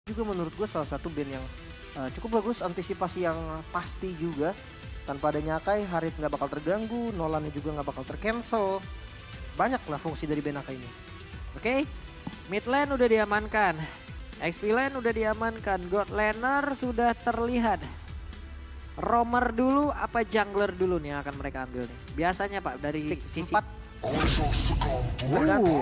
juga menurut gue salah satu band yang cukup bagus, antisipasi yang pasti juga. Tanpa adanya Akai, Harit nggak bakal terganggu, Nolannya juga nggak bakal tercancel. Banyak lah fungsi dari band Akai ini. Oke, mid lane udah diamankan. XP lane udah diamankan. God laner sudah terlihat. Roamer dulu apa jungler dulu nih yang akan mereka ambil nih? Biasanya Pak dari Pick sisi 4.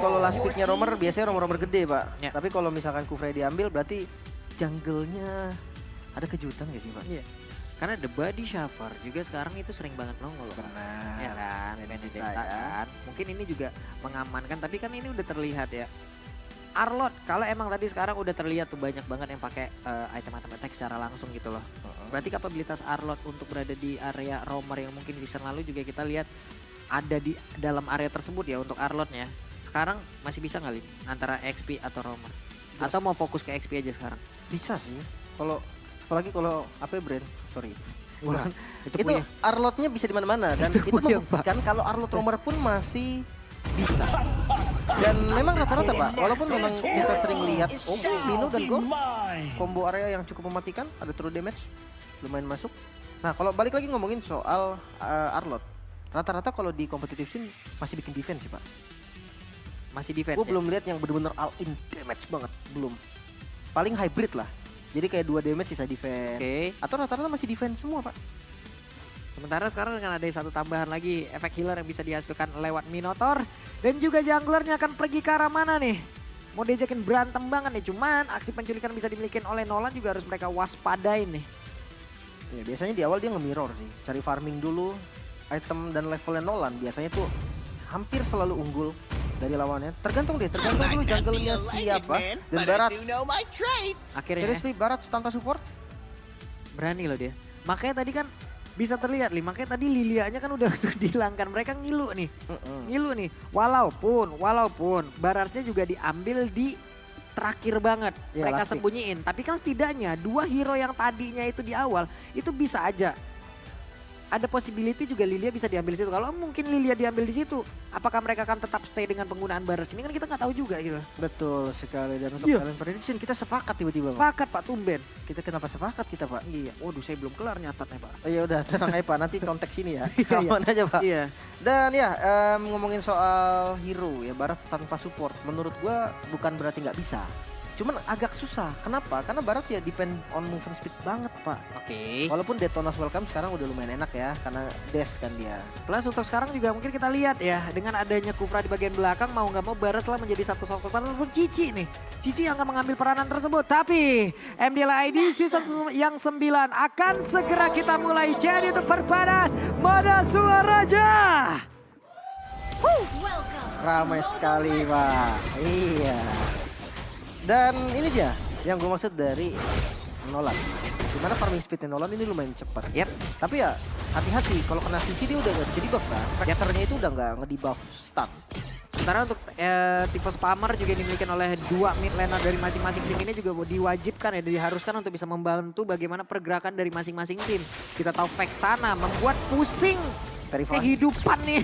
Kalau last picknya Romer biasanya Romer gede Pak. Ya. Tapi kalau misalkan Kufrey diambil berarti jungle-nya ada kejutan gak sih Pak? Iya. Karena The Body Shaver juga sekarang itu sering banget nongol loh. Benar. Ya kan, Benedetta Benedetta ya. kan. Mungkin ini juga mengamankan, tapi kan ini udah terlihat ya. Arlot, kalau emang tadi sekarang udah terlihat tuh banyak banget yang pakai item-item attack secara langsung gitu loh. Berarti kapabilitas Arlot untuk berada di area roamer yang mungkin season lalu juga kita lihat ada di dalam area tersebut ya untuk Arlotnya. Sekarang masih bisa nggak Lin? Antara XP atau roamer? Atau mau fokus ke XP aja sekarang? Bisa sih. Kalau apalagi kalau apa brand? Sorry. Wah, itu punya. Arlotnya bisa di mana-mana dan itu punya, membuktikan kalau Arlot Romer pun masih bisa. Dan memang rata-rata Pak, walaupun memang kita sering lihat Lino dan Go combo area yang cukup mematikan, ada true damage lumayan masuk. Nah, kalau balik lagi ngomongin soal Arlot, rata-rata kalau di competitive scene masih bikin defense sih Pak. Masih defense Gue ya? belum lihat yang bener-bener all in damage banget, belum. Paling hybrid lah. Jadi kayak 2 damage sisa defense. Oke. Atau rata-rata masih defense semua Pak. Sementara sekarang dengan ada satu tambahan lagi efek healer yang bisa dihasilkan lewat Minotaur. Dan juga junglernya akan pergi ke arah mana nih? Mau diajakin berantem banget nih. Cuman aksi penculikan bisa dimiliki oleh Nolan juga harus mereka waspadain nih. Ya biasanya di awal dia nge-mirror sih. Cari farming dulu. Item dan levelnya Nolan biasanya tuh hampir selalu unggul dari lawannya. Tergantung dulu jungle-nya siapa. Dan Barat. Akhirnya Seriously Barat tanpa support? berani loh dia. Makanya tadi kan bisa terlihat nih. Makanya tadi Lilianya kan udah langsung dihilangkan. Mereka ngilu nih. Ngilu nih. Walaupun Barasnya juga diambil di terakhir banget. Ya, Mereka lastik. sembunyiin. Tapi kan setidaknya 2 hero yang tadinya itu di awal itu bisa aja. Ada possibility juga Lilia bisa diambil di situ. Kalau mungkin Lilia diambil di situ, apakah mereka akan tetap stay dengan penggunaan Baras ini kan kita nggak tahu juga gitu. Betul sekali. Dan untuk Iya. kalian prediction kita sepakat tiba-tiba Pak. Sepakat Pak Tumben. Kita kenapa sepakat kita Pak? Iya. Waduh saya belum kelar nyatatnya Pak. Oh, ya udah tenang aja Pak, nanti konteks ini ya. Iya, iya. Aman aja Pak. Iya. Dan ya ngomongin soal hero ya Barat tanpa support. Menurut gua bukan berarti nggak bisa. Cuman agak susah. Kenapa? Karena Barat ya depend on movement speed banget Pak. Oke. Walaupun Detona's Welcome sekarang udah lumayan enak ya. Karena dash kan dia. Plus untuk sekarang juga mungkin kita lihat ya. Dengan adanya Kufra di bagian belakang mau nggak mau Baras telah menjadi satu sosok walaupun Cici nih. Cici yang akan mengambil peranan tersebut. Tapi MDL ID season yang 9 akan segera kita mulai. Jadi untuk perpanas Mada Suaraja. Ramai sekali Pak. Iya. Dan ini dia yang gue maksud dari Nolan. Dimana farming speednya Nolan ini lumayan cepat. Yep. Tapi ya hati-hati kalau kena CC dia udah gak bisa di-buff kan. Vectornya itu udah gak nge-debuff stun. Sementara untuk tipe spammer juga dimiliki oleh 2 mid laner dari masing-masing tim ini juga diwajibkan ya, diharuskan untuk bisa membantu bagaimana pergerakan dari masing-masing tim. Kita tahu Vexana membuat pusing Terrifying. kehidupan nih.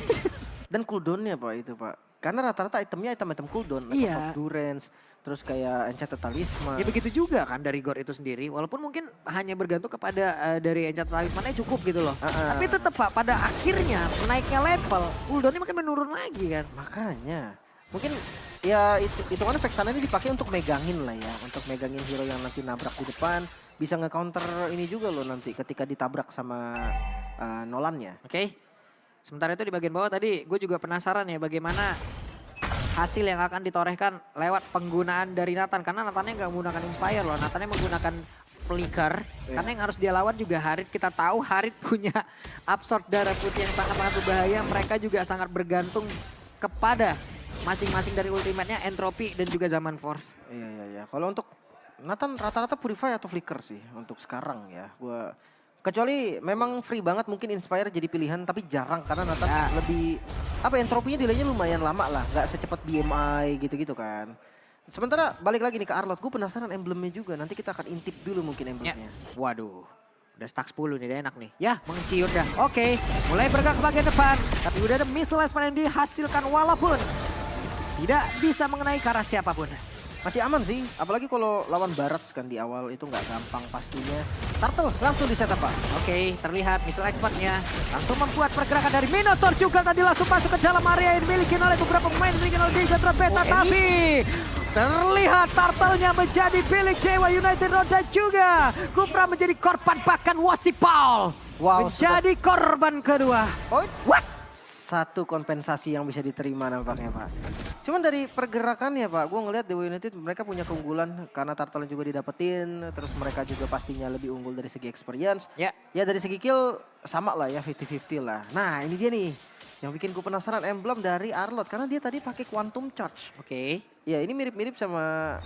Dan cooldownnya Pak itu Pak. Karena rata-rata itemnya item-item cooldown. Iya. Of Durance, terus kayak Enchanted Talisman. Ya begitu juga kan dari God itu sendiri. Walaupun mungkin hanya bergantung kepada dari Enchanted Talisman-nya cukup gitu loh. Tapi tetap Pak pada akhirnya naiknya level, cooldownnya makin menurun lagi kan. Makanya. Mungkin ya itu kan Vexana ini dipakai untuk megangin lah ya. Untuk megangin hero yang nanti nabrak di depan. Bisa nge-counter ini juga loh nanti ketika ditabrak sama Nolannya. Oke. Sementara itu di bagian bawah tadi gue juga penasaran ya bagaimana hasil yang akan ditorehkan lewat penggunaan dari Nathan. Karena Nathannya nggak menggunakan Inspire loh, Nathannya menggunakan Flicker. Karena yang harus dia lawan juga Harit. Kita tahu Harit punya absorb darah putih yang sangat-sangat berbahaya. Mereka juga sangat bergantung kepada masing-masing dari ultimate-nya, Entropy dan juga Zaman Force. Iya. Kalau untuk Nathan rata-rata Purify atau Flicker sih untuk sekarang ya. Kecuali memang free banget mungkin Inspire jadi pilihan tapi jarang karena Nathan lebih entropinya delaynya lumayan lama lah, nggak secepat BMI gitu-gitu kan. Sementara balik lagi nih ke Arlot, gue penasaran emblemnya juga, nanti kita akan intip dulu mungkin emblemnya. Waduh, udah stack 10 nih, udah enak nih. Ya, mengeciur dah. Oke, mulai bergerak ke bagian depan, tapi udah ada missile yang dihasilkan walaupun tidak bisa mengenai ke arah siapapun. Masih aman sih, apalagi kalau lawan Barat kan di awal itu nggak gampang pastinya. Turtle langsung di setup Pak. Oke, terlihat missile expertnya langsung membuat pergerakan dari Minotaur juga tadi langsung masuk ke dalam area yang dimiliki oleh beberapa pemain dimiliki oleh Diga Beta, tapi terlihat Turtle-nya menjadi milik Dewa United dan juga Kufra menjadi korban, bahkan Wasipal menjadi korban kedua. What? Satu kompensasi yang bisa diterima nampaknya Pak. Cuman dari pergerakannya Pak, gue ngelihat Dewa United mereka punya keunggulan karena Turtle juga didapetin, terus mereka juga pastinya lebih unggul dari segi experience. Ya. Ya dari segi kill sama lah ya, 50-50 lah. Nah ini dia nih yang bikin gue penasaran, emblem dari Arlott karena dia tadi pakai Quantum Charge. Oke. Ya ini mirip-mirip sama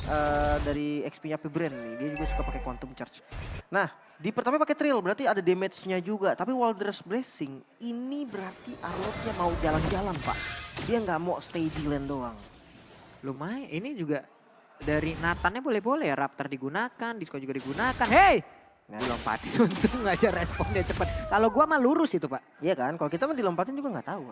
dari XP-nya Pibren nih, dia juga suka pakai Quantum Charge. Nah di pertama pakai Trill berarti ada damage-nya juga, tapi Walder's Blessing ini berarti Arlott-nya mau jalan-jalan Pak. Dia nggak mau stay di lane doang. Lumayan, ini juga dari Nathannya boleh-boleh ya, Raptor digunakan, Disco juga digunakan. Hey! Nah. Dilompatin, untung aja responnya cepet. Kalau gua mah lurus itu Pak. Iya kan, kalau kita mah dilompatin juga nggak tahu.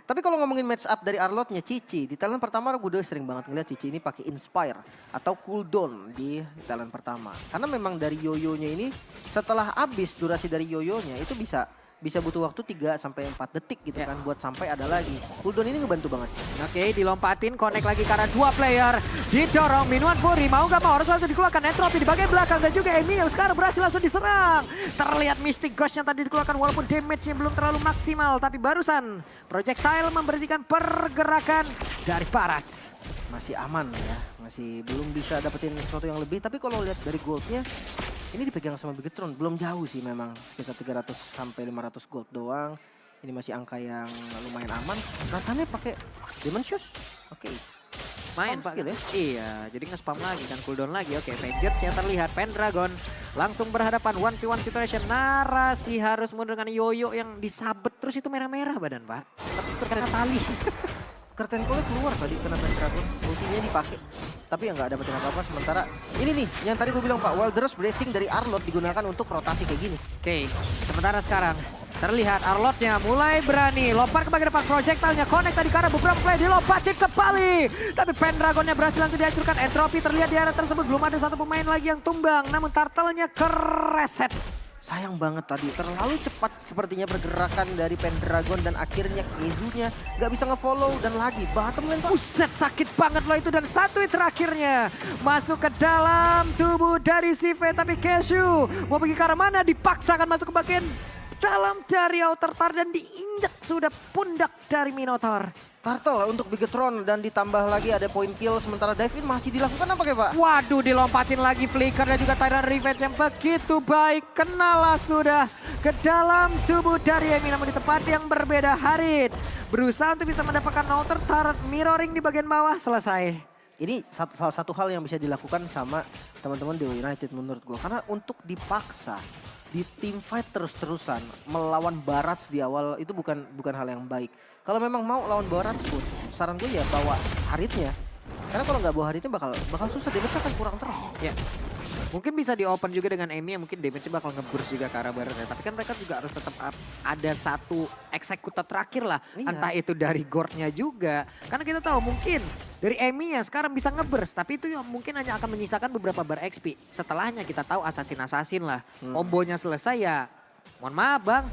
Tapi kalau ngomongin match up dari Arlott-nya Cici, di talent pertama gue udah sering banget ngeliat Cici ini pakai Inspire atau cooldown di talent pertama. Karena memang dari yoyonya ini setelah habis durasi dari yoyonya itu bisa butuh waktu 3 sampai 4 detik gitu kan buat sampai ada lagi. Cooldown ini ngebantu banget. Oke, dilompatin, connect lagi karena 2 player. Didorong, Minuan Fury, mau gak mau harus langsung dikeluarkan. Entropy di bagian belakang dan juga Emi yang sekarang berhasil langsung diserang. Terlihat Mystic Ghost yang tadi dikeluarkan walaupun damage-nya belum terlalu maksimal. Tapi barusan projectile memberhentikan pergerakan dari Barat. Masih aman ya, masih belum bisa dapetin sesuatu yang lebih. Tapi kalau lihat dari goldnya, ini dipegang sama Bigetron, belum jauh sih memang, sekitar 300 sampai 500 gold doang. Ini masih angka yang lumayan aman. Nathannya pakai Demon Shoes. Oke. Main Pak. Skill, ya? Iya, jadi nge-spam lagi kan, cooldown lagi. Oke, Vengeance yang terlihat, Pendragon langsung berhadapan 1v1 situation. Narasi harus mundur dengan Yoyo yang disabet terus itu merah-merah badan Pak. Tapi kena tali. Curtain Call keluar tadi kena Pendragon, ultinya dipakai. Tapi ya nggak dapetin apa-apa. Sementara ini nih yang tadi gue bilang Pak, Walder's Blessing dari Arlott digunakan untuk rotasi kayak gini. Oke, sementara sekarang terlihat Arlott-nya mulai berani lompat ke bagian depan, projectile-nya connect tadi karena beberapa play dilompatin kembali. Tapi Pendragon-nya berhasil langsung dihancurkan. Entropy terlihat di area tersebut belum ada satu pemain lagi yang tumbang, namun Turtle-nya kereset. Sayang banget tadi, terlalu cepat sepertinya pergerakan dari Pendragon dan akhirnya Kezunya nggak bisa ngefollow dan lagi bottom lane Pak. Buset, sakit banget loh itu dan satu terakhirnya masuk ke dalam tubuh dari Sive, tapi Kezu mau pergi ke arah mana, dipaksakan masuk ke bagian dalam dari outer tar dan diinjak sudah pundak dari Minotaur. Turtle untuk Bigetron dan ditambah lagi ada point kill, sementara dive in masih dilakukan apa kayak Pak? Waduh, dilompatin lagi Flicker dan juga Tyrant Revenge yang begitu baik. Kenalah sudah ke dalam tubuh dari Emi, namun di tempat yang berbeda. Harit berusaha untuk bisa mendapatkan outer turret, mirroring di bagian bawah, selesai. Ini salah satu hal yang bisa dilakukan sama teman-teman Dewa United menurut gue. Karena untuk dipaksa di team fight terus-terusan melawan Barats di awal itu bukan hal yang baik. Kalau memang mau lawan Barats pun, saran gue ya bawa Haritnya. Karena kalau nggak bawa Haritnya bakal susah, damage akan kurang terus. Ya. Mungkin bisa di-open juga dengan Emi yang mungkin damage-nya bakal nge-burst juga ke arah Barat ya. Tapi kan mereka juga harus tetap ada satu eksekutor terakhir lah. Iya. Entah itu dari Gord-nya juga. Karena kita tahu mungkin dari Emi yang sekarang bisa nge-burst. Tapi itu yang mungkin hanya akan menyisakan beberapa bar XP. Setelahnya kita tahu assassin lah. Kombonya selesai ya. Mohon maaf Bang.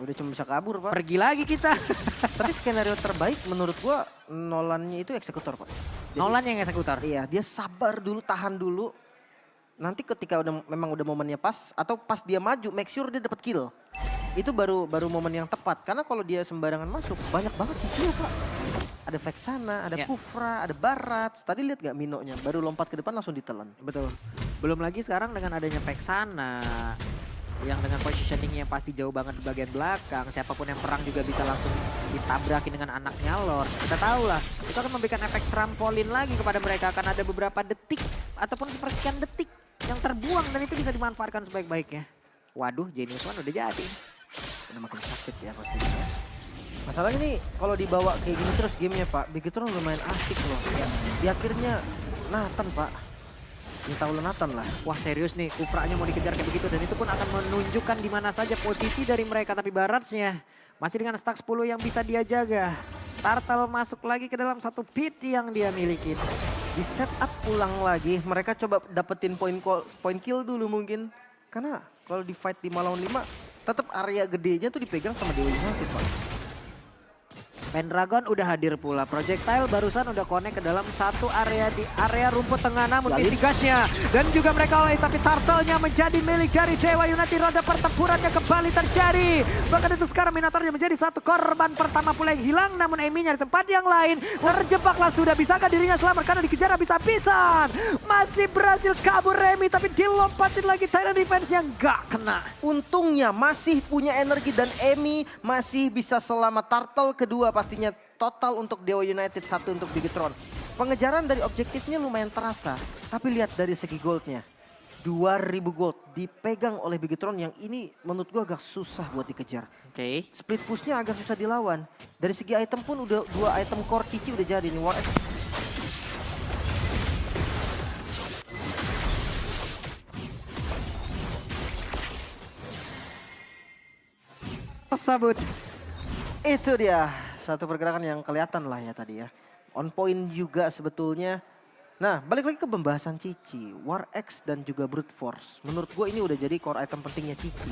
Udah cuma bisa kabur Pak. Pergi lagi kita. Tapi skenario terbaik menurut gue Nolannya itu eksekutor Pak. Jadi, Nolan yang eksekutor. iya, dia sabar dulu, tahan dulu. Nanti ketika memang udah momennya pas atau pas dia maju, make sure dia dapat kill. Itu baru momen yang tepat. Karena kalau dia sembarangan masuk, banyak banget sisinya Pak. Ada Vexana, ada Kufra, ada Barat. Tadi lihat gak Minonya, baru lompat ke depan langsung ditelan. Betul. Belum lagi sekarang dengan adanya Vexana yang dengan positioning yang pasti jauh banget di bagian belakang. Siapapun yang perang juga bisa langsung ditabrakin dengan anaknya Lord. Kita tahu lah, itu akan memberikan efek trampolin lagi kepada mereka. Akan ada beberapa detik ataupun sepersekian detik yang terbuang dan itu bisa dimanfaatkan sebaik-baiknya. Waduh, Genius One udah jadi. Udah makin sakit ya pastinya. Masalahnya nih kalau dibawa kayak gini terus gamenya Pak, Bigetron lumayan asik loh. Ya, di akhirnya Nathan Pak. Ini tahu Nathan lah. Wah serius nih, Kufranya mau dikejar kayak begitu dan itu pun akan menunjukkan di mana saja posisi dari mereka. Tapi Baratsnya masih dengan stack 10 yang bisa dia jaga. Turtle masuk lagi ke dalam satu pit yang dia miliki. di setup ulang lagi. Mereka coba dapetin point kill dulu mungkin. Karena kalau di fight 5 lawan 5, tetap area gedenya tuh dipegang sama Dewa United, Pak. Pendragon udah hadir pula. Projectile barusan udah connect ke dalam satu area di area rumput tengah, namun mitigasinya dan juga mereka oleh, tapi turtle-nya menjadi milik dari Dewa United. Roda pertempurannya kembali terjadi. Bahkan itu sekarang Minotaurnya menjadi satu korban pertama pula yang hilang, namun Emi-nya di tempat yang lain terjebaklah sudah. Bisakah dirinya selamat karena dikejar habis-habisan? Masih berhasil kabur Remy, tapi dilompatin lagi Tyrant Defense yang gak kena. Untungnya masih punya energi dan Emi masih bisa selamat. Turtle kedua pastinya total untuk Dewa United, satu untuk Bigetron. Pengejaran dari objektifnya lumayan terasa, tapi lihat dari segi goldnya. 2000 gold dipegang oleh Bigetron yang ini menurut gua agak susah buat dikejar. Oke. Split pushnya agak susah dilawan. Dari segi item pun udah 2 item core Cici udah jadi nih. War X Tersebut. itu dia. Satu pergerakan yang kelihatan lah ya tadi ya. On point juga sebetulnya. Nah, balik lagi ke pembahasan Cici. War X dan juga Brute Force. Menurut gue ini udah jadi core item pentingnya Cici.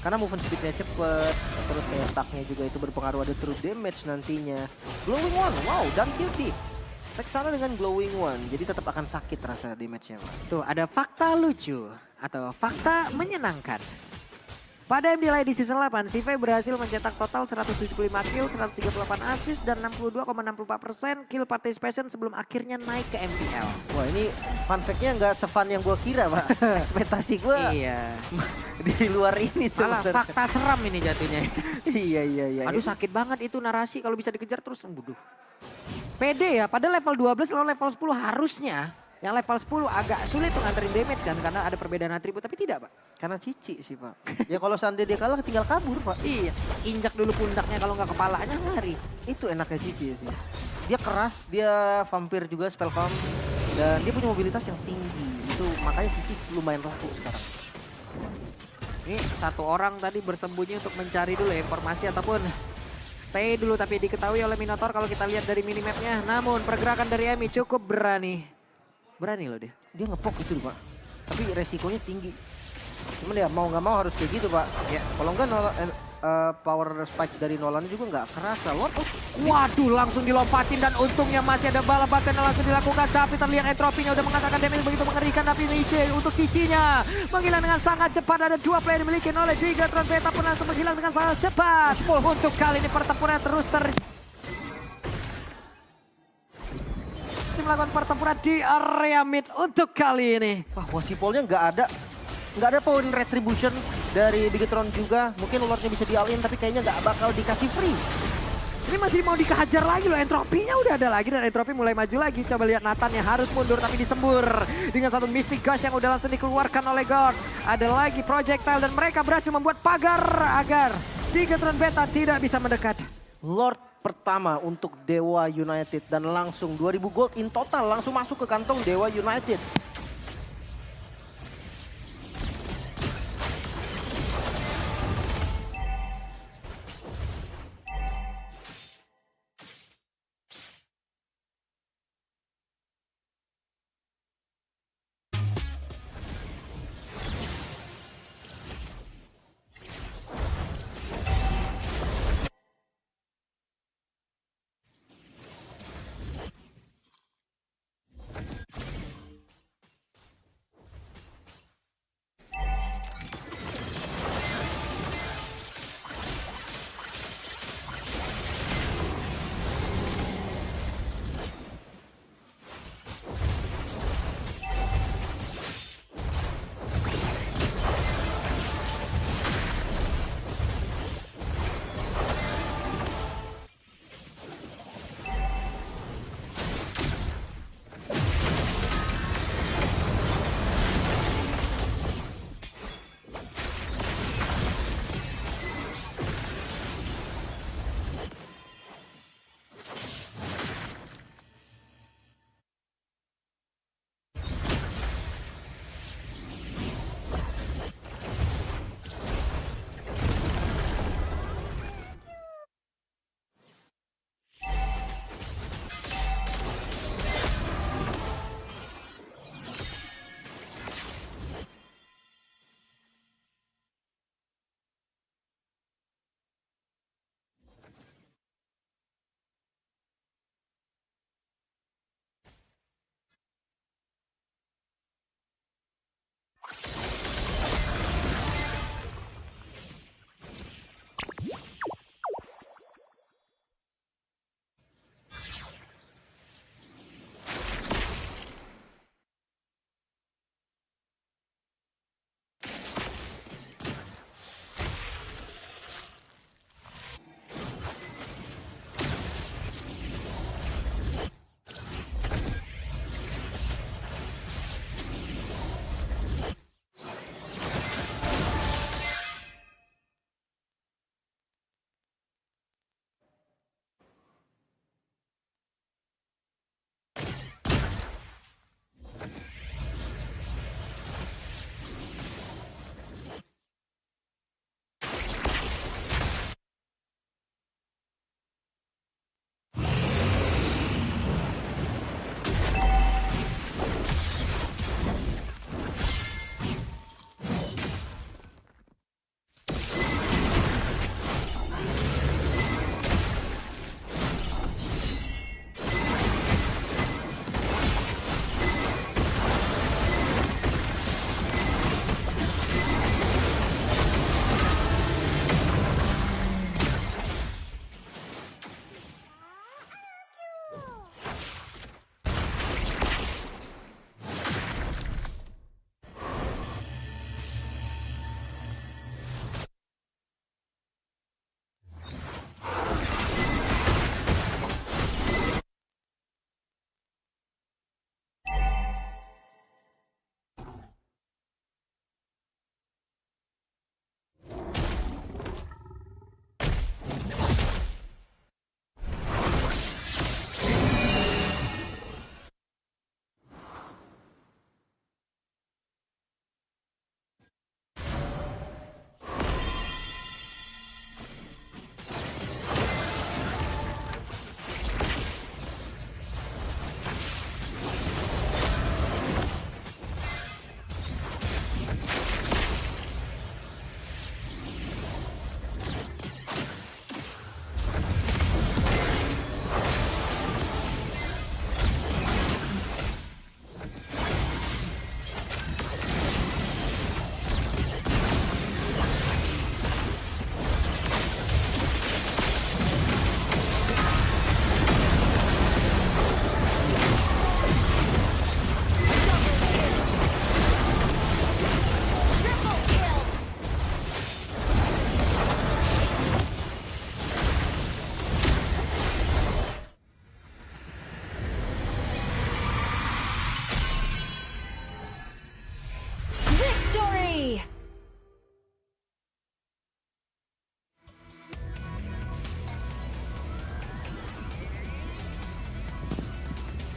Karena movement speednya cepet. Terus kayak stacknya juga itu berpengaruh, ada true damage nantinya. Glowing One, wow, dan cutie. Seksana dengan Glowing One. Jadi tetap akan sakit rasa damage-nya, Pak. Tuh ada fakta lucu atau fakta menyenangkan. Pada MD di season 8, Sive berhasil mencetak total 175 kill, 138 assist, dan 62,64% kill participation sebelum akhirnya naik ke MPL. Wah, ini fun fact-nya nggak se-fun yang gue kira, Pak. Ekspektasi gue Iya. di luar ini Malah sebenarnya. fakta seram ini jatuhnya. Iya. Aduh sakit banget itu narasi kalau bisa dikejar terus. Buduh. Pede ya, pada level 12 lawan level 10 harusnya. Yang level 10 agak sulit untuk nganterin damage kan karena ada perbedaan atribut, tapi tidak Pak. Karena Cici sih, Pak. Ya kalau seandainya dia kalah tinggal kabur, Pak. Iya, injak dulu pundaknya kalau nggak kepalanya lari. Itu enaknya Cici sih. Dia keras, dia vampir juga, spell farm. Dan dia punya mobilitas yang tinggi. Itu makanya Cici lumayan laku sekarang. Ini satu orang tadi bersembunyi untuk mencari dulu informasi ataupun stay dulu, tapi diketahui oleh Minotaur kalau kita lihat dari minimapnya. Namun pergerakan dari Emi cukup berani. Berani loh dia. Dia ngepok itu, Pak. Tapi resikonya tinggi. Cuman ya mau nggak mau harus kayak gitu, Pak. Ya, kalau nggak power spike dari Nolan juga nggak kerasa. Lord, Waduh, langsung dilompatin dan untungnya masih ada bala batan yang langsung dilakukan. Tapi terlihat entropinya udah mengatakan damage begitu mengerikan. Tapi Niche untuk Cicinya menghilang dengan sangat cepat. Ada 2 player dimiliki oleh Bigetron. Beta pun langsung menghilang dengan sangat cepat. Untuk kali ini pertempuran terus melakukan pertempuran di area mid untuk kali ini. wah, Wasipolnya nggak ada point retribution dari Bigetron juga. Mungkin Lordnya bisa di-all-in tapi kayaknya nggak bakal dikasih free. Ini masih mau dikehajar lagi loh, entropinya udah ada lagi dan entropi mulai maju lagi. Coba lihat Nathan yang harus mundur tapi disembur dengan satu Mystic Gush yang udah langsung dikeluarkan oleh God. Ada lagi projectile dan mereka berhasil membuat pagar agar Bigetron Beta tidak bisa mendekat. Lord pertama untuk Dewa United dan langsung 2000 gold in total langsung masuk ke kantong Dewa United.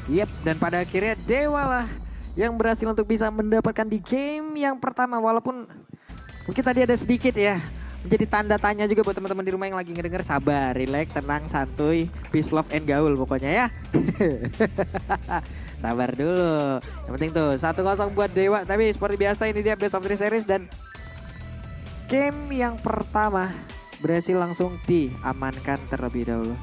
Yep, dan pada akhirnya Dewa lah yang berhasil untuk bisa mendapatkan di game yang pertama. Walaupun mungkin tadi ada sedikit ya menjadi tanda tanya juga buat teman-teman di rumah yang lagi ngedenger. Sabar, relax, tenang, santuy, peace, love, and gaul pokoknya ya. Sabar dulu. Yang penting tuh 1-0 buat Dewa. Tapi seperti biasa ini dia best of 3 series dan game yang pertama berhasil langsung diamankan terlebih dahulu.